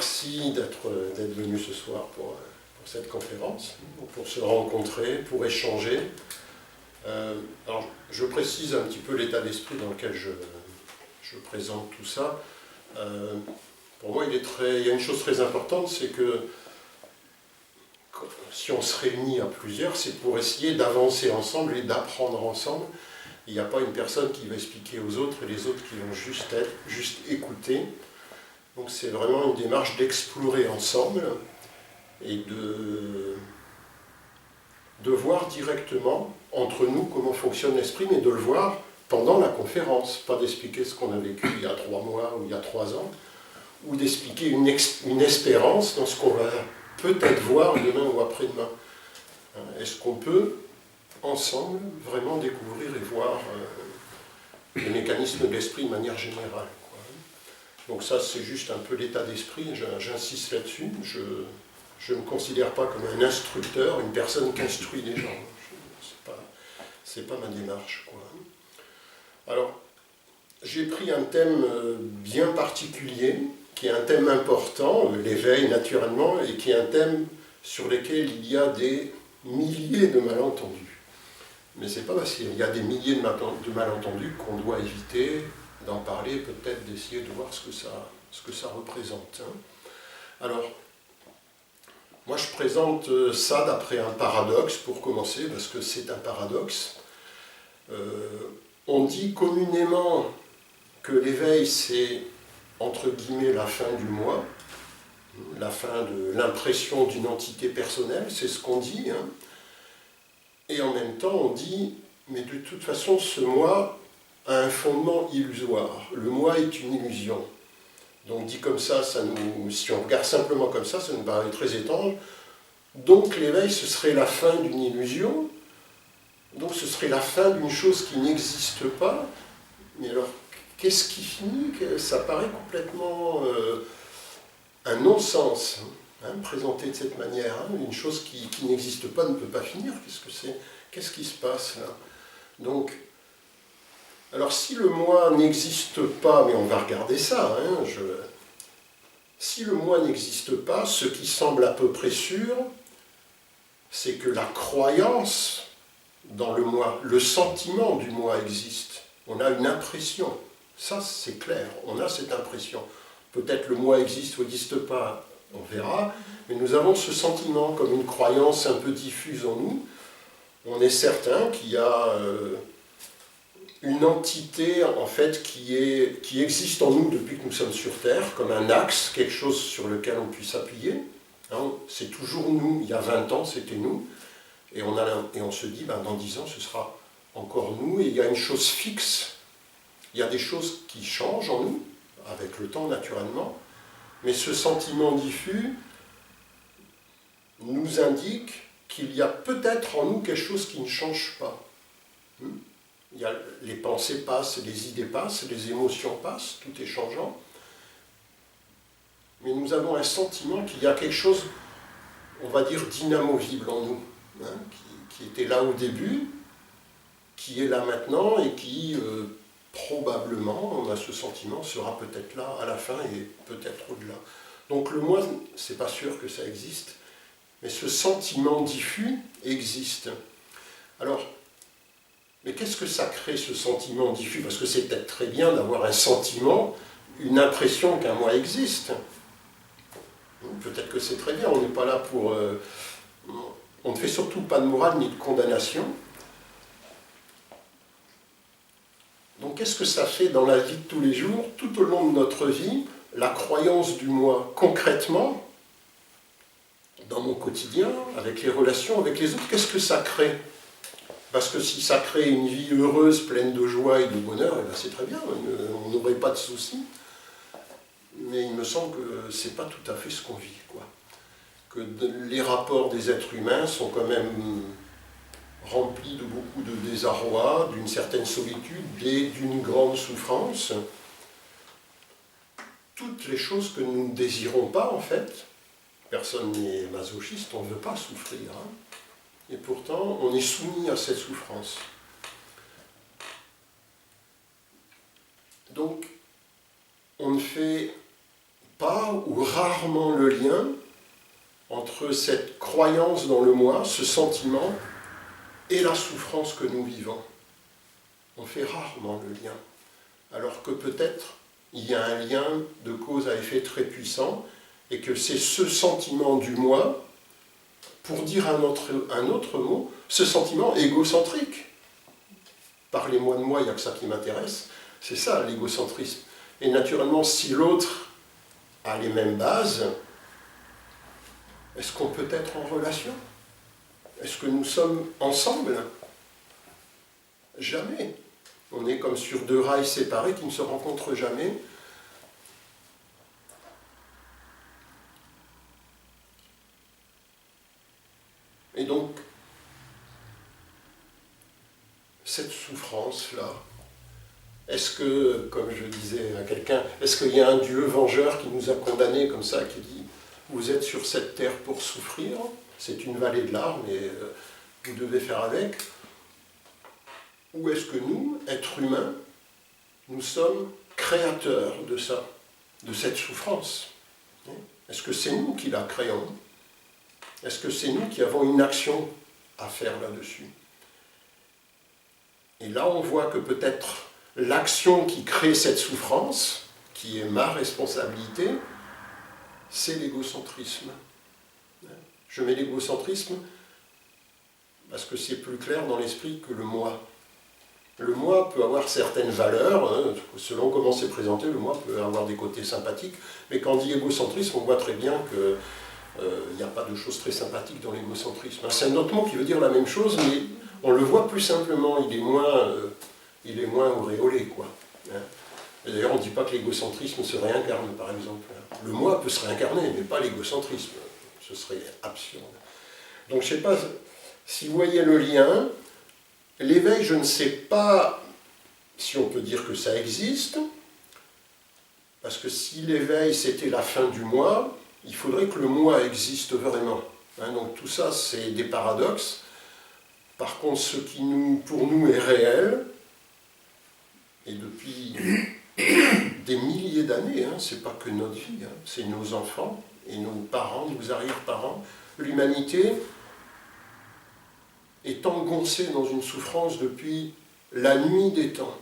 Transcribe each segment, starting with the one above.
merci d'être venu ce soir pour cette conférence, pour se rencontrer, pour échanger. Alors, je précise un petit peu l'état d'esprit dans lequel je présente tout ça. Pour moi, il y a une chose très importante, c'est que si on se réunit à plusieurs, c'est pour essayer d'avancer ensemble et d'apprendre ensemble. Il n'y a pas une personne qui va expliquer aux autres et les autres qui vont juste écouter. Donc c'est vraiment une démarche d'explorer ensemble et de voir directement entre nous comment fonctionne l'esprit, mais de le voir pendant la conférence, pas d'expliquer ce qu'on a vécu il y a 3 mois ou il y a 3 ans, ou d'expliquer une espérance dans ce qu'on va peut-être voir demain ou après-demain. Est-ce qu'on peut, ensemble, vraiment découvrir et voir les mécanismes de l'esprit de manière générale, quoi. Donc ça, c'est juste un peu l'état d'esprit, j'insiste là-dessus. Je ne me considère pas comme un instructeur, une personne qui instruit les gens. C'est pas ma démarche, quoi. Alors, j'ai pris un thème bien particulier, qui est un thème important, l'éveil naturellement, et qui est un thème sur lequel il y a des milliers de malentendus. Mais c'est pas parce qu'il y a des milliers de malentendus qu'on doit éviter d'en parler, peut-être d'essayer de voir ce que ça représente. Alors, moi je présente ça d'après un paradoxe, pour commencer, parce que c'est un paradoxe. On dit communément que l'éveil, c'est, entre guillemets, la fin du moi, la fin de l'impression d'une entité personnelle, c'est ce qu'on dit. Et en même temps, on dit, mais de toute façon, ce moi a un fondement illusoire. Le moi est une illusion. Donc dit comme ça, si on regarde simplement comme ça nous paraît très étrange. Donc l'éveil, ce serait la fin d'une illusion. Donc ce serait la fin d'une chose qui n'existe pas. Mais alors, qu'est-ce qui finit? Ça paraît complètement un non-sens, présenté de cette manière. Une chose qui n'existe pas ne peut pas finir. Qu'est-ce qui se passe là? Donc, alors si le moi n'existe pas, mais on va regarder ça, si le moi n'existe pas, ce qui semble à peu près sûr, c'est que la croyance dans le moi, le sentiment du moi existe. On a une impression, ça c'est clair, on a cette impression. Peut-être le moi existe ou n'existe pas, on verra, mais nous avons ce sentiment comme une croyance un peu diffuse en nous. On est certain qu'il y a une entité en fait qui existe en nous depuis que nous sommes sur Terre, comme un axe, quelque chose sur lequel on puisse appuyer. C'est toujours nous, il y a 20 ans c'était nous, et on se dit dans 10 ans ce sera encore nous, et il y a une chose fixe, il y a des choses qui changent en nous, avec le temps naturellement, mais ce sentiment diffus nous indique qu'il y a peut-être en nous quelque chose qui ne change pas. Les pensées passent, les idées passent, les émotions passent, tout est changeant. Mais nous avons un sentiment qu'il y a quelque chose, on va dire, d'inamovible en nous, qui était là au début, qui est là maintenant et qui, probablement, on a ce sentiment, sera peut-être là à la fin et peut-être au-delà. Donc le moi, c'est pas sûr que ça existe, mais ce sentiment diffus existe. Alors, mais qu'est-ce que ça crée, ce sentiment diffus? Parce que c'est peut-être très bien d'avoir un sentiment, une impression qu'un moi existe. Peut-être que c'est très bien, on n'est pas là pour... on ne fait surtout pas de morale ni de condamnation. Donc qu'est-ce que ça fait dans la vie de tous les jours, tout au long de notre vie, la croyance du moi concrètement, dans mon quotidien, avec les relations avec les autres, qu'est-ce que ça crée? Parce que si ça crée une vie heureuse, pleine de joie et de bonheur, eh bien c'est très bien, on n'aurait pas de soucis. Mais il me semble que ce n'est pas tout à fait ce qu'on vit, quoi. Que les rapports des êtres humains sont quand même remplis de beaucoup de désarroi, d'une certaine solitude et d'une grande souffrance. Toutes les choses que nous ne désirons pas, en fait. Personne n'est masochiste, on ne veut pas souffrir. Et pourtant, on est soumis à cette souffrance. Donc, on ne fait pas ou rarement le lien entre cette croyance dans le moi, ce sentiment, et la souffrance que nous vivons. On fait rarement le lien. Alors que peut-être il y a un lien de cause à effet très puissant, et que c'est ce sentiment du moi, pour dire un autre mot, ce sentiment égocentrique. Parlez-moi de moi, il n'y a que ça qui m'intéresse. C'est ça l'égocentrisme. Et naturellement, si l'autre a les mêmes bases, est-ce qu'on peut être en relation? Est-ce que nous sommes ensemble? Jamais. On est comme sur deux rails séparés qui ne se rencontrent jamais. Et donc, cette souffrance-là, est-ce que, comme je disais à quelqu'un, est-ce qu'il y a un Dieu vengeur qui nous a condamnés comme ça, qui dit « Vous êtes sur cette terre pour souffrir, c'est une vallée de larmes et vous devez faire avec » Ou est-ce que nous, êtres humains, nous sommes créateurs de ça, de cette souffrance? Est-ce que c'est nous qui la créons? Est-ce que c'est nous qui avons une action à faire là-dessus? Et là, on voit que peut-être l'action qui crée cette souffrance, qui est ma responsabilité, c'est l'égocentrisme. Je mets l'égocentrisme parce que c'est plus clair dans l'esprit que le moi. Le moi peut avoir certaines valeurs, hein, selon comment c'est présenté, le moi peut avoir des côtés sympathiques, mais quand on dit égocentrisme, on voit très bien qu'il n'y a pas de choses très sympathiques dans l'égocentrisme. C'est un autre mot qui veut dire la même chose, mais on le voit plus simplement, il est moins auréolé, quoi. Et d'ailleurs, on ne dit pas que l'égocentrisme se réincarne, par exemple. Le moi peut se réincarner, mais pas l'égocentrisme. Ce serait absurde. Donc, je ne sais pas si vous voyez le lien. L'éveil, je ne sais pas si on peut dire que ça existe, parce que si l'éveil c'était la fin du moi, il faudrait que le moi existe vraiment. Donc tout ça, c'est des paradoxes. Par contre, ce qui pour nous est réel, et depuis des milliers d'années, c'est pas que notre vie, c'est nos enfants et nos parents, nos arrière-parents, l'humanité est engoncée dans une souffrance depuis la nuit des temps,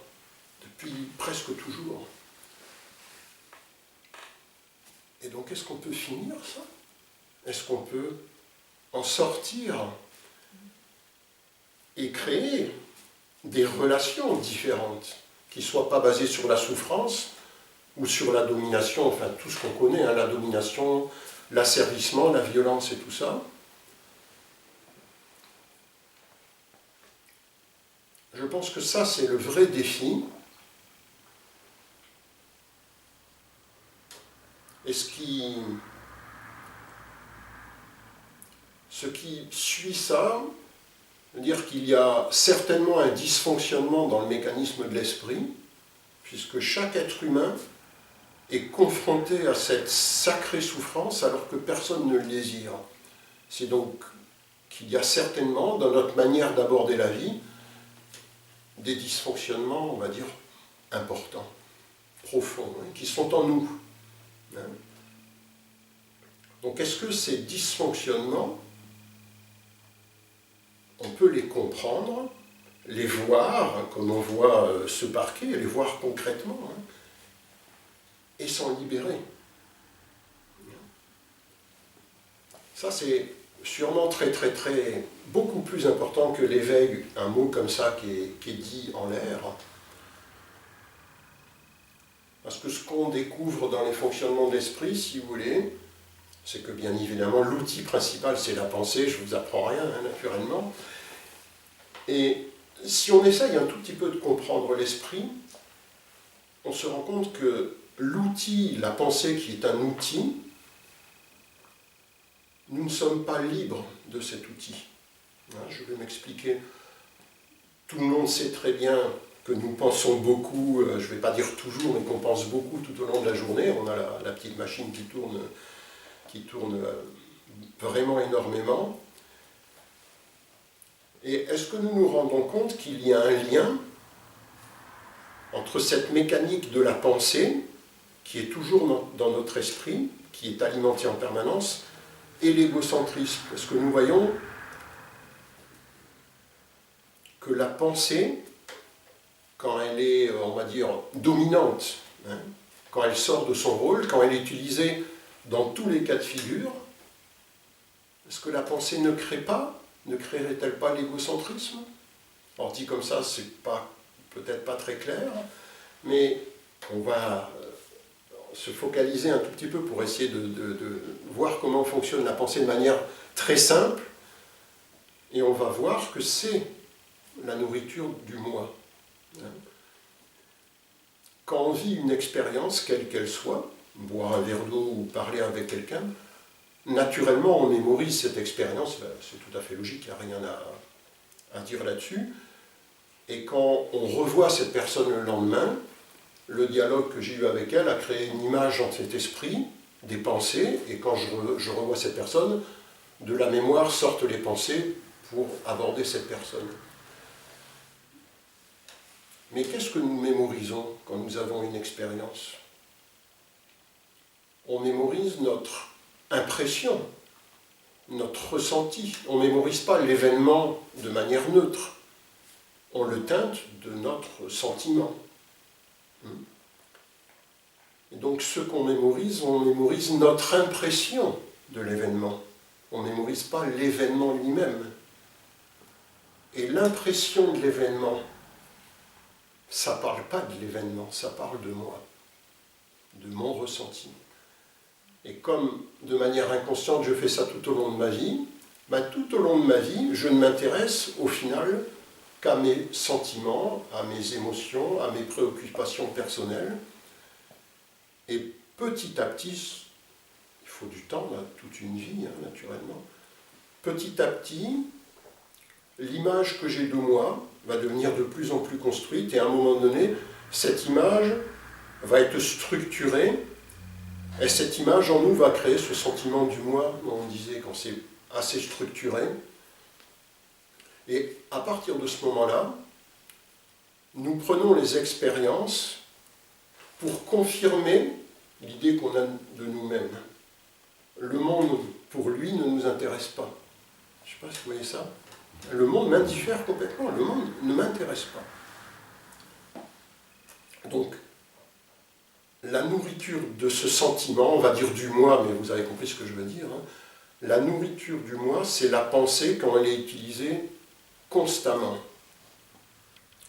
depuis presque toujours. Et donc, est-ce qu'on peut finir ça? Est-ce qu'on peut en sortir et créer des relations différentes qui ne soient pas basées sur la souffrance ou sur la domination, enfin tout ce qu'on connaît, la domination, l'asservissement, la violence et tout ça? Je pense que ça, c'est le vrai défi. Et ce qui suit ça, veut dire qu'il y a certainement un dysfonctionnement dans le mécanisme de l'esprit, puisque chaque être humain est confronté à cette sacrée souffrance alors que personne ne le désire. C'est donc qu'il y a certainement, dans notre manière d'aborder la vie, des dysfonctionnements, on va dire, importants, profonds, qui sont en nous. Donc est-ce que ces dysfonctionnements, on peut les comprendre, les voir, comme on voit ce parquet, les voir concrètement, et s'en libérer? Ça, c'est sûrement beaucoup plus important que l'éveil, un mot comme ça qui est dit en l'air. Parce que ce qu'on découvre dans les fonctionnements de l'esprit, si vous voulez, c'est que bien évidemment l'outil principal c'est la pensée, je ne vous apprends rien naturellement. Et si on essaye un tout petit peu de comprendre l'esprit, on se rend compte que l'outil, la pensée qui est un outil, nous ne sommes pas libres de cet outil. Je vais m'expliquer. Tout le monde sait très bien que nous pensons beaucoup, je ne vais pas dire toujours, mais qu'on pense beaucoup tout au long de la journée. On a la petite machine qui tourne vraiment énormément. Et est-ce que nous nous rendons compte qu'il y a un lien entre cette mécanique de la pensée, qui est toujours dans notre esprit, qui est alimenté en permanence, et l'égocentrisme. Parce que nous voyons que la pensée, quand elle est, on va dire, dominante, hein, quand elle sort de son rôle, quand elle est utilisée dans tous les cas de figure, est-ce que la pensée ne créerait-elle pas l'égocentrisme? Alors dit comme ça, c'est peut-être pas très clair, mais on va se focaliser un tout petit peu pour essayer de voir comment fonctionne la pensée de manière très simple, et on va voir que c'est la nourriture du moi. Quand on vit une expérience, quelle qu'elle soit, boire un verre d'eau ou parler avec quelqu'un, naturellement on mémorise cette expérience, c'est tout à fait logique, il n'y a rien à dire là-dessus, et quand on revoit cette personne le lendemain, le dialogue que j'ai eu avec elle a créé une image dans cet esprit, des pensées, et quand je revois cette personne, de la mémoire sortent les pensées pour aborder cette personne. Mais qu'est-ce que nous mémorisons quand nous avons une expérience? On mémorise notre impression, notre ressenti. On ne mémorise pas l'événement de manière neutre. On le teinte de notre sentiment. Et donc ce qu'on mémorise, on mémorise notre impression de l'événement. On ne mémorise pas l'événement lui-même. Et l'impression de l'événement, ça ne parle pas de l'événement, ça parle de moi, de mon ressenti. Et comme de manière inconsciente je fais ça tout au long de ma vie, tout au long de ma vie, je ne m'intéresse au final qu'à mes sentiments, à mes émotions, à mes préoccupations personnelles. Et petit à petit, il faut du temps, toute une vie, naturellement, petit à petit, l'image que j'ai de moi va devenir de plus en plus construite, et à un moment donné, cette image va être structurée, et cette image en nous va créer ce sentiment du moi, dont on disait quand c'est assez structuré. Et à partir de ce moment-là, nous prenons les expériences pour confirmer l'idée qu'on a de nous-mêmes. Le monde, pour lui, ne nous intéresse pas. Je ne sais pas si vous voyez ça. Le monde m'indiffère complètement. Le monde ne m'intéresse pas. Donc, la nourriture de ce sentiment, on va dire du moi, mais vous avez compris ce que je veux dire, la nourriture du moi, c'est la pensée quand elle est utilisée constamment.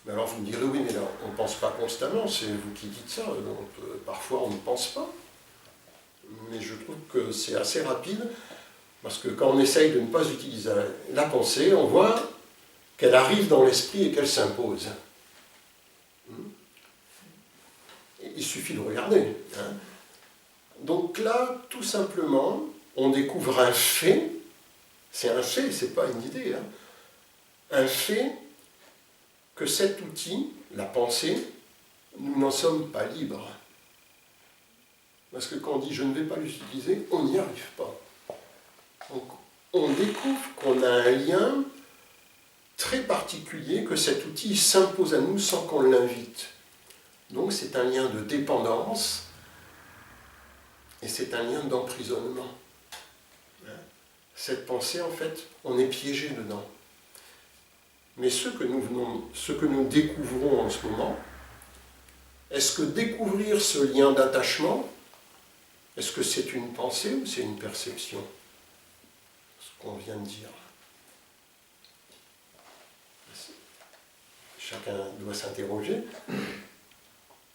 Mais alors vous me direz, oui, mais là, on ne pense pas constamment, c'est vous qui dites ça, donc parfois on ne pense pas. Mais je trouve que c'est assez rapide, parce que quand on essaye de ne pas utiliser la pensée, on voit qu'elle arrive dans l'esprit et qu'elle s'impose. Il suffit de regarder. Donc là, tout simplement, on découvre un fait, c'est un fait, c'est pas une idée, un fait que cet outil, la pensée, nous n'en sommes pas libres. Parce que quand on dit « je ne vais pas l'utiliser », on n'y arrive pas. Donc on découvre qu'on a un lien très particulier, que cet outil s'impose à nous sans qu'on l'invite. Donc c'est un lien de dépendance et c'est un lien d'emprisonnement. Cette pensée, en fait, on est piégé dedans. Mais ce que nous découvrons en ce moment, est-ce que découvrir ce lien d'attachement, est-ce que c'est une pensée ou c'est une perception? Ce qu'on vient de dire. Chacun doit s'interroger.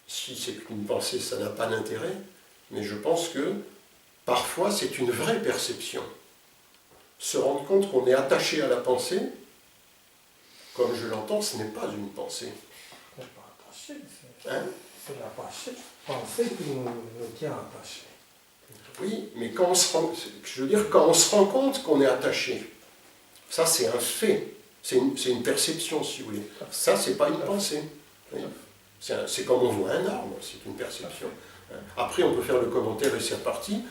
Si c'est une pensée, ça n'a pas d'intérêt, mais je pense que parfois c'est une vraie perception. Se rendre compte qu'on est attaché à la pensée, comme je l'entends, ce n'est pas une pensée. On n'est pas attaché, Hein? C'est la pensée qui nous tient attachés. Oui, mais quand on se rend compte qu'on est attaché, ça c'est un fait, c'est une perception si vous voulez. Ça c'est pas une pensée. Oui. C'est comme on voit un arbre, c'est une perception. Après on peut faire le commentaire et c'est reparti,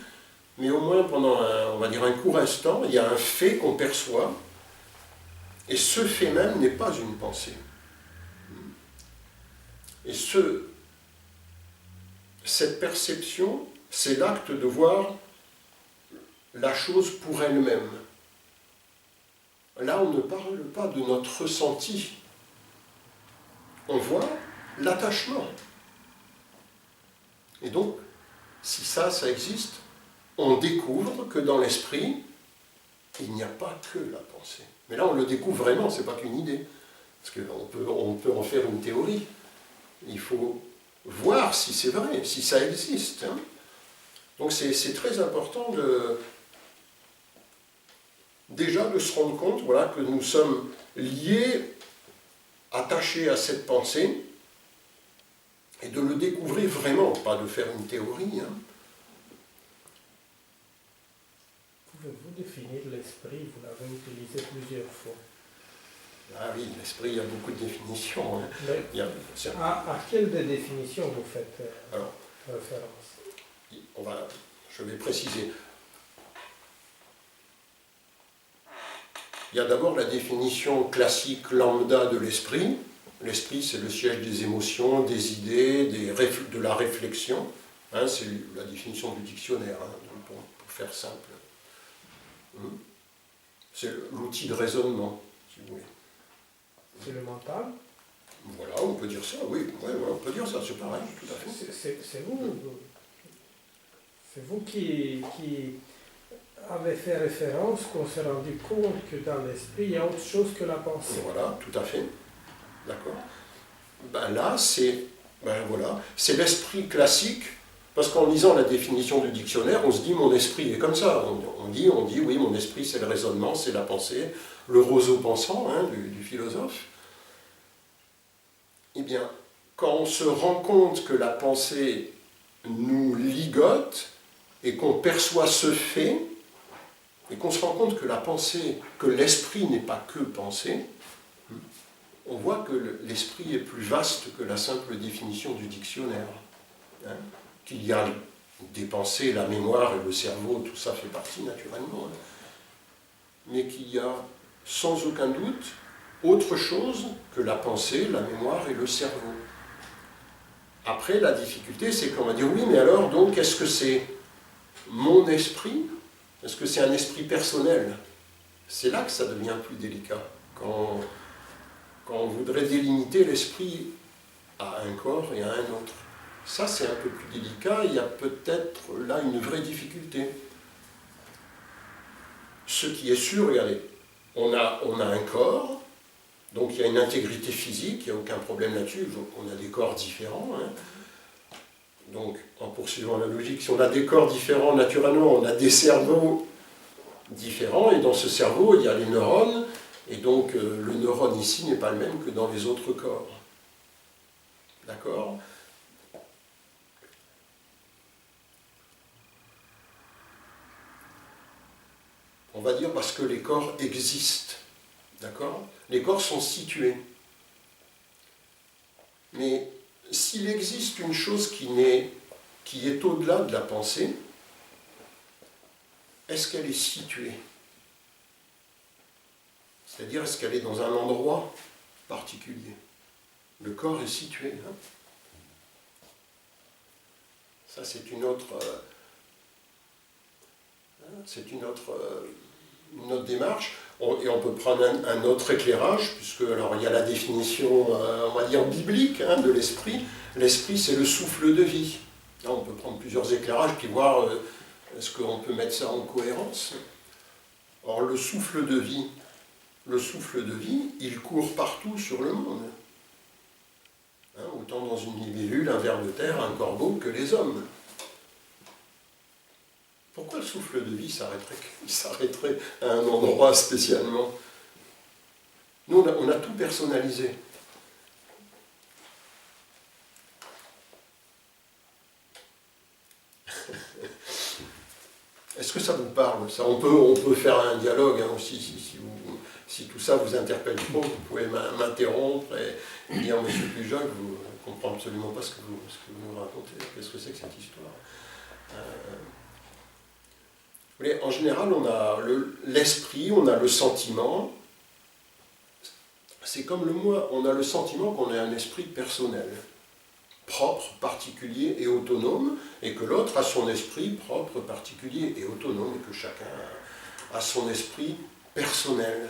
mais au moins pendant on va dire un court instant, il y a un fait qu'on perçoit, et ce fait même n'est pas une pensée. Et cette perception, c'est l'acte de voir la chose pour elle-même. Là, on ne parle pas de notre ressenti. On voit l'attachement. Et donc, si ça existe, on découvre que dans l'esprit, il n'y a pas que la pensée. Mais là, on le découvre vraiment, ce n'est pas qu'une idée. Parce qu'on peut en faire une théorie. Il faut voir si c'est vrai, si ça existe. Hein. Donc c'est très important déjà de se rendre compte voilà, que nous sommes liés, attachés à cette pensée, et de le découvrir vraiment, pas de faire une théorie. Hein. Pouvez-vous définir l'esprit? Vous l'avez utilisé plusieurs fois. Ah oui, l'esprit, il y a beaucoup de définitions. Hein. Mais à quelle des définitions vous faites référence? Je vais préciser. Il y a d'abord la définition classique lambda de l'esprit. L'esprit, c'est le siège des émotions, des idées, de la réflexion. Hein, c'est la définition du dictionnaire, hein, pour faire simple. C'est l'outil de raisonnement, si vous voulez. C'est le mental? Voilà, on peut dire ça, oui. Ouais, on peut dire ça, c'est pareil, tout à fait. C'est vous qui avez fait référence qu'on s'est rendu compte que dans l'esprit, il y a autre chose que la pensée. Voilà, tout à fait. D'accord. Ben là, c'est l'esprit classique, parce qu'en lisant la définition du dictionnaire, on se dit mon esprit est comme ça. On dit oui, mon esprit c'est le raisonnement, c'est la pensée, le roseau pensant hein, du philosophe. Eh bien, quand on se rend compte que la pensée nous ligote et qu'on perçoit ce fait, et qu'on se rend compte que la pensée, que l'esprit n'est pas que pensée, on voit que l'esprit est plus vaste que la simple définition du dictionnaire. Hein, qu'il y a des pensées, la mémoire et le cerveau, tout ça fait partie naturellement. Hein, mais qu'il y a sans aucun doute autre chose que la pensée, la mémoire et le cerveau. Après, la difficulté, c'est qu'on va dire, oui, mais alors, donc, est-ce que c'est mon esprit? Est-ce que c'est un esprit personnel? C'est là que ça devient plus délicat. Quand on voudrait délimiter l'esprit à un corps et à un autre. Ça, c'est un peu plus délicat. Il y a peut-être là une vraie difficulté. Ce qui est sûr, regardez, on a un corps, donc il y a une intégrité physique, il n'y a aucun problème là-dessus, on a des corps différents. Hein. Donc, en poursuivant la logique, si on a des corps différents, naturellement, on a des cerveaux différents, et dans ce cerveau, il y a les neurones, et donc le neurone ici n'est pas le même que dans les autres corps. D'accord ? On va dire parce que les corps existent. D'accord ? Les corps sont situés. Mais s'il existe une chose qui est au-delà de la pensée, est-ce qu'elle est située? C'est-à-dire, est-ce qu'elle est dans un endroit particulier? Le corps est situé. Hein? Ça, c'est une autre démarche. Et on peut prendre un autre éclairage, puisque alors, il y a la définition, on va dire, biblique hein, de l'esprit. L'esprit, c'est le souffle de vie. Là, on peut prendre plusieurs éclairages, puis voir est-ce qu'on peut mettre ça en cohérence. Or, le souffle de vie, il court partout sur le monde. Hein, autant dans une libellule, un ver de terre, un corbeau, que les hommes. Pourquoi le souffle de vie s'arrêterait à un endroit spécialement? Nous, on a tout personnalisé. Est-ce que ça vous parle, ça? On peut faire un dialogue hein, aussi, si tout ça vous interpelle trop, vous pouvez m'interrompre et dire, Monsieur Pujol, je ne comprends absolument pas ce que vous nous racontez. Qu'est-ce que c'est que cette histoire? En général, on a l'esprit, on a le sentiment. C'est comme le moi, on a le sentiment qu'on est un esprit personnel, propre, particulier et autonome, et que l'autre a son esprit propre, particulier et autonome, et que chacun a son esprit personnel.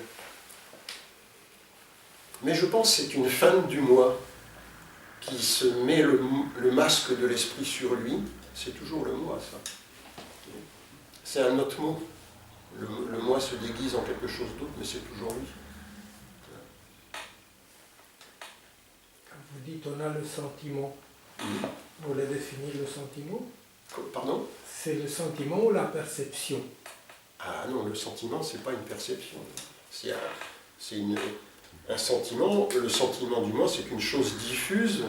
Mais je pense que c'est une femme du moi qui se met le masque de l'esprit sur lui. C'est toujours le moi, ça. C'est un autre mot. Le moi se déguise en quelque chose d'autre, mais c'est toujours lui. Quand vous dites on a le sentiment, vous voulez définir le sentiment? Pardon? C'est le sentiment ou la perception? Ah non, le sentiment, c'est pas une perception. C'est un sentiment. Le sentiment du moi, c'est une chose diffuse.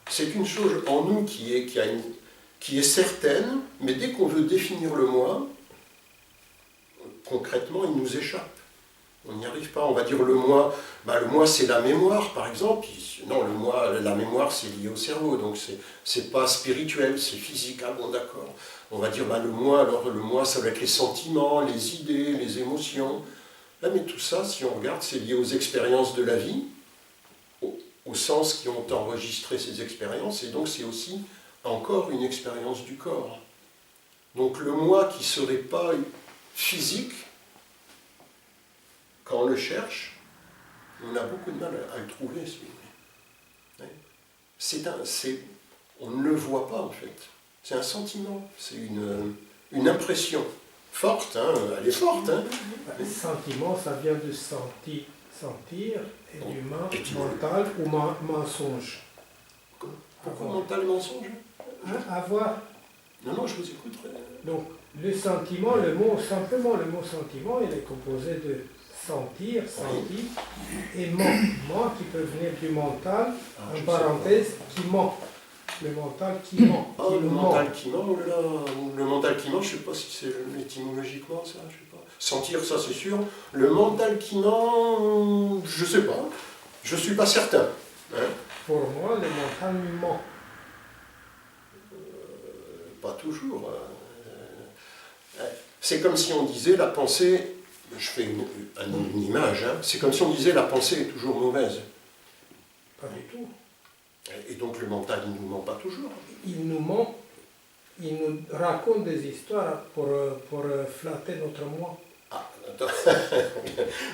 C'est une chose en nous qui est certaine, mais dès qu'on veut définir le moi, concrètement, il nous échappe. On n'y arrive pas. On va dire le moi c'est la mémoire, par exemple. Non, le moi, la mémoire, c'est lié au cerveau, donc c'est pas spirituel, c'est physique. Ah bon, d'accord. On va dire le moi, ça va être les sentiments, les idées, les émotions. Ah, mais tout ça, si on regarde, c'est lié aux expériences de la vie, aux sens qui ont enregistré ces expériences, et donc c'est aussi encore une expérience du corps. Donc le moi qui ne serait pas physique, quand on le cherche, on a beaucoup de mal à le trouver, on ne le voit pas en fait. C'est un sentiment, c'est une impression forte, hein, elle est forte. Hein. Le sentiment, ça vient de sentir, et du mental ou mensonge. Pourquoi mental et mensonge? Avoir. Non, je vous écoute. Donc, le sentiment, simplement le mot sentiment, il est composé de sentir, et ment qui peut venir du mental, en parenthèse, qui ment. Le mental qui ment. Le mental qui ment, oh là là, le mental qui ment, je ne sais pas si c'est étymologiquement ça, je sais pas. Sentir, ça c'est sûr. Le mental qui ment, je ne sais pas. Je ne suis pas certain. Hein. Pour moi, le mental ment. Pas toujours. C'est comme si on disait la pensée, je fais une image, hein, c'est comme si on disait la pensée est toujours mauvaise. Pas du tout. Et donc le mental, il ne nous ment pas toujours. Il nous ment, il nous raconte des histoires pour flatter notre moi. Ah, attends.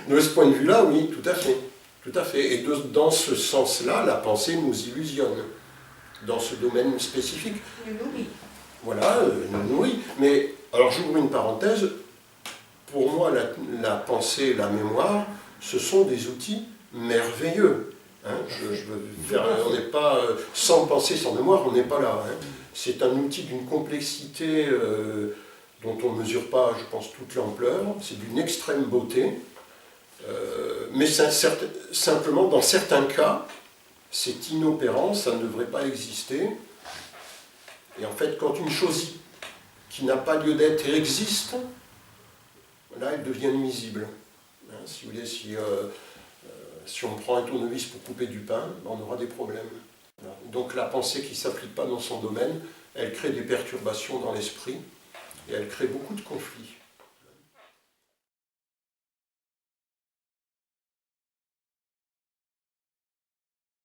De ce point de vue-là, oui, tout à fait. Tout à fait. Et dans ce sens-là, la pensée nous illusionne. Dans ce domaine spécifique. Nous nourrit. Voilà, nous nourrit. Mais, alors j'ouvre une parenthèse, pour moi, la pensée, la mémoire, ce sont des outils merveilleux. Hein, on n'est pas sans pensée, sans mémoire, on n'est pas là. Hein. C'est un outil d'une complexité dont on ne mesure pas, je pense, toute l'ampleur. C'est d'une extrême beauté. Mais simplement, dans certains cas, c'est inopérant, ça ne devrait pas exister. Et en fait, quand une chose qui n'a pas lieu d'être existe, là, elle devient nuisible. Hein, si vous voulez, si on prend un tournevis pour couper du pain, on aura des problèmes. Donc la pensée qui ne s'applique pas dans son domaine, elle crée des perturbations dans l'esprit et elle crée beaucoup de conflits.